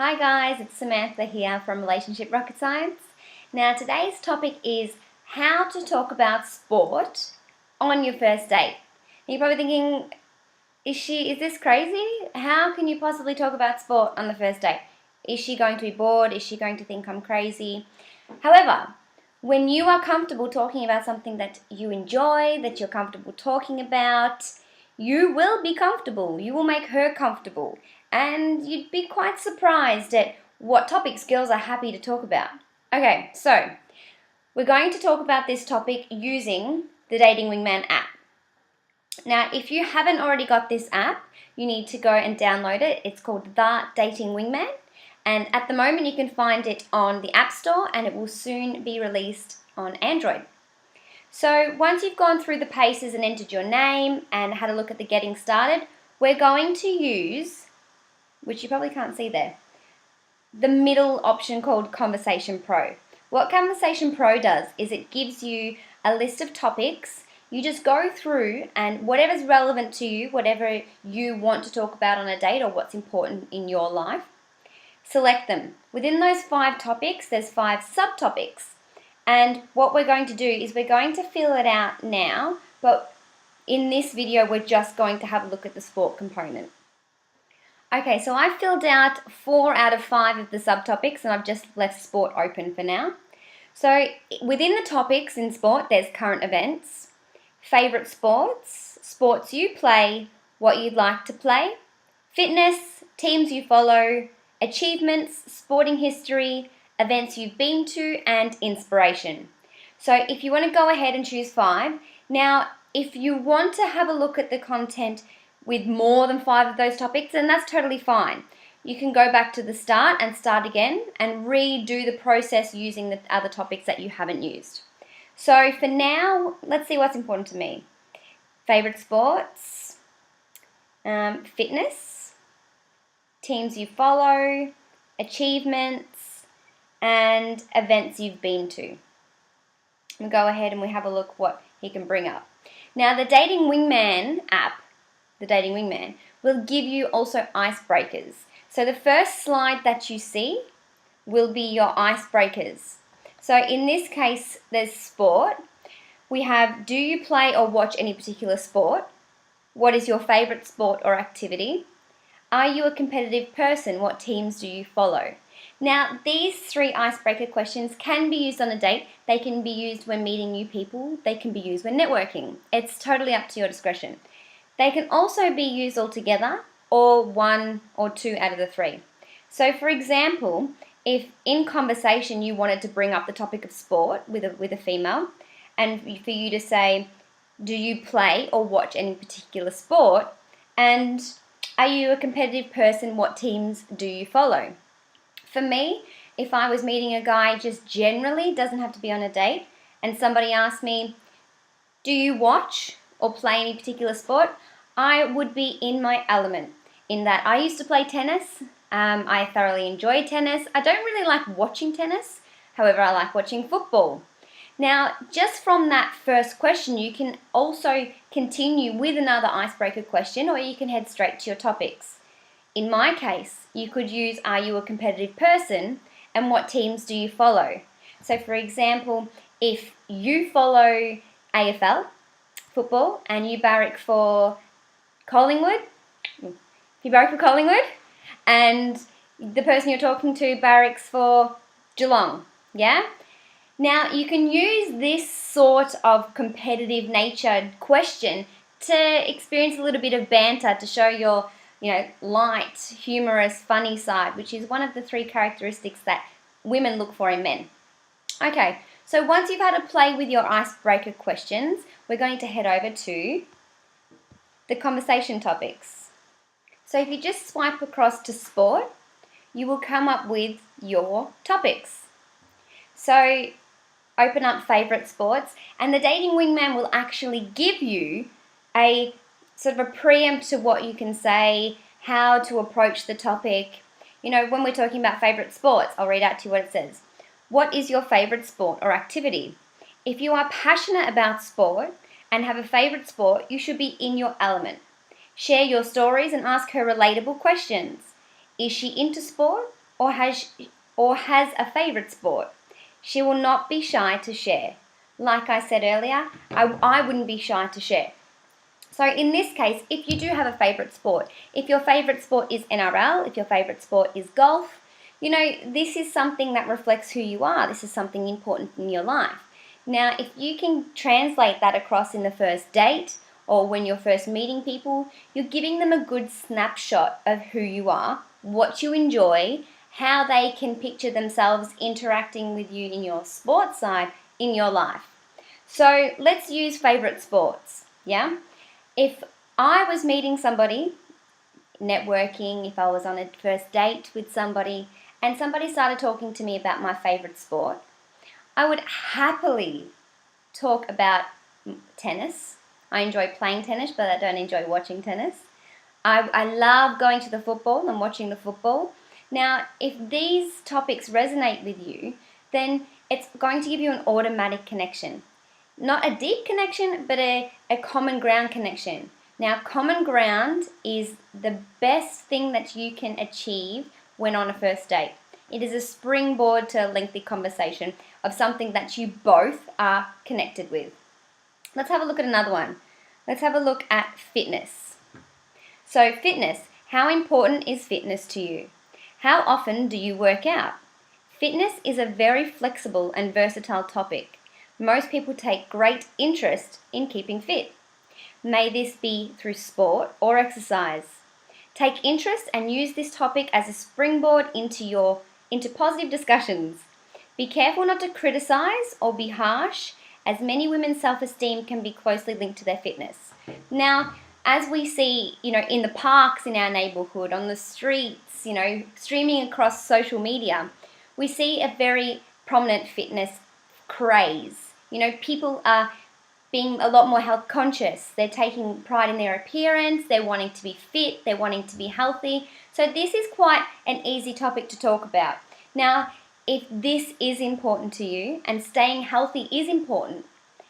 Hi guys, it's Samantha here from Relationship Rocketscience. Now today's topic is how to talk about sport on your first date. You're probably thinking, is this crazy? How can you possibly talk about sport on the first date? Is she going to be bored? Is she going to think I'm crazy? However, when you are comfortable talking about something that you enjoy, that you're comfortable talking about, you will be comfortable. You will make her comfortable. And you'd be quite surprised at what topics girls are happy to talk about. Okay, so we're going to talk about this topic using the Dating Wingman app. Now, if you haven't already got this app, you need to go and download it. It's called The Dating Wingman. And at the moment, you can find it on the App Store and it will soon be released on Android. So once you've gone through the paces and entered your name and had a look at the getting started, we're going to use, which you probably can't see there, the middle option called Conversation Pro. What Conversation Pro does is it gives you a list of topics. You just go through and whatever's relevant to you, whatever you want to talk about on a date or what's important in your life, select them. Within those 5 topics, there's 5 subtopics. And what we're going to do is we're going to fill it out now, but in this video, we're just going to have a look at the sport component. Okay, so I've filled out 4 out of 5 of the subtopics and I've just left sport open for now. So within the topics in sport, there's current events, favourite sports, sports you play, what you'd like to play, fitness, teams you follow, achievements, sporting history, events you've been to, and inspiration. So if you want to go ahead and choose 5, now if you want to have a look at the content with more than 5 of those topics, then that's totally fine. You can go back to the start and start again and redo the process using the other topics that you haven't used. So for now, let's see what's important to me. Favorite sports, fitness, teams you follow, achievements, and events you've been to. We'll go ahead and we have a look what he can bring up. Now the Dating Wingman app, the Dating Wingman, will give you also icebreakers. So the first slide that you see will be your icebreakers. So in this case, there's sport. We have, do you play or watch any particular sport? What is your favorite sport or activity? Are you a competitive person? What teams do you follow? Now, these 3 icebreaker questions can be used on a date. They can be used when meeting new people. They can be used when networking. It's totally up to your discretion. They can also be used all together or 1 or 2 out of the 3. So for example, if in conversation you wanted to bring up the topic of sport with a female and for you to say, do you play or watch any particular sport? And are you a competitive person? What teams do you follow? For me, if I was meeting a guy just generally, doesn't have to be on a date, and somebody asked me, do you watch or play any particular sport? I would be in my element in that I used to play tennis. I thoroughly enjoy tennis. I don't really like watching tennis. However, I like watching football. Now, just from that first question, you can also continue with another icebreaker question or you can head straight to your topics. In my case, you could use, are you a competitive person and what teams do you follow? So for example, if you follow AFL, football, and you barrack for Collingwood, and the person you're talking to barracks for Geelong, yeah? Now, you can use this sort of competitive natured question to experience a little bit of banter, to show your light, humorous, funny side, which is one of the 3 characteristics that women look for in men. Okay, so once you've had a play with your icebreaker questions, we're going to head over to the conversation topics. So if you just swipe across to sport, you will come up with your topics. So open up favorite sports, and the Dating Wingman will actually give you a sort of a preempt to what you can say, how to approach the topic. When we're talking about favorite sports, I'll read out to you what it says. What is your favorite sport or activity? If you are passionate about sport and have a favorite sport, you should be in your element. Share your stories and ask her relatable questions. Is she into sport or has a favorite sport. She will not be shy to share. Like I said earlier, I wouldn't be shy to share. So in this case, if you do have a favorite sport, if your favorite sport is NRL, if your favorite sport is golf, this is something that reflects who you are. This is something important in your life. Now, if you can translate that across in the first date or when you're first meeting people, you're giving them a good snapshot of who you are, what you enjoy, how they can picture themselves interacting with you in your sports side in your life. So let's use favorite sports, yeah? If I was meeting somebody, networking, if I was on a first date with somebody, and somebody started talking to me about my favorite sport, I would happily talk about tennis. I enjoy playing tennis, but I don't enjoy watching tennis. I love going to the football and watching the football. Now, if these topics resonate with you, then it's going to give you an automatic connection. Not a deep connection, but a common ground connection. Now, common ground is the best thing that you can achieve when on a first date. It is a springboard to a lengthy conversation of something that you both are connected with. Let's have a look at another one. Let's have a look at fitness. So fitness, how important is fitness to you? How often do you work out? Fitness is a very flexible and versatile topic. Most people take great interest in keeping fit. May this be through sport or exercise. Take interest and use this topic as a springboard into positive discussions. Be careful not to criticize or be harsh, as many women's self-esteem can be closely linked to their fitness. Now, as we see, in the parks in our neighborhood, on the streets, streaming across social media, we see a very prominent fitness craze. People are being a lot more health conscious. They're taking pride in their appearance. They're wanting to be fit. They're wanting to be healthy. So this is quite an easy topic to talk about. Now, if this is important to you and staying healthy is important,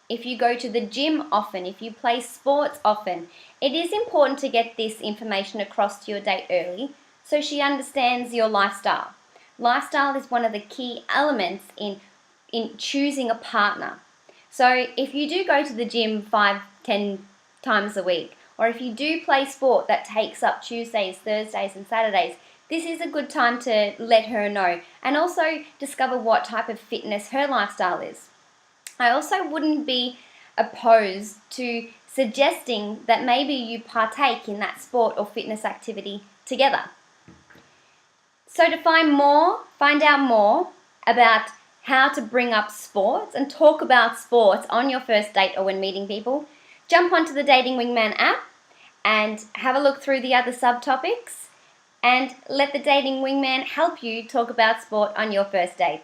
if you go to the gym often, if you play sports often, it is important to get this information across to your date early so she understands your lifestyle. Lifestyle is one of the key elements in choosing a partner. So if you do go to the gym 5-10 times a week, or if you do play sport that takes up Tuesdays, Thursdays and Saturdays, this is a good time to let her know and also discover what type of fitness her lifestyle is. I also wouldn't be opposed to suggesting that maybe you partake in that sport or fitness activity together. So to find out more about how to bring up sports and talk about sports on your first date or when meeting people, jump onto the Dating Wingman app and have a look through the other subtopics and let the Dating Wingman help you talk about sport on your first date.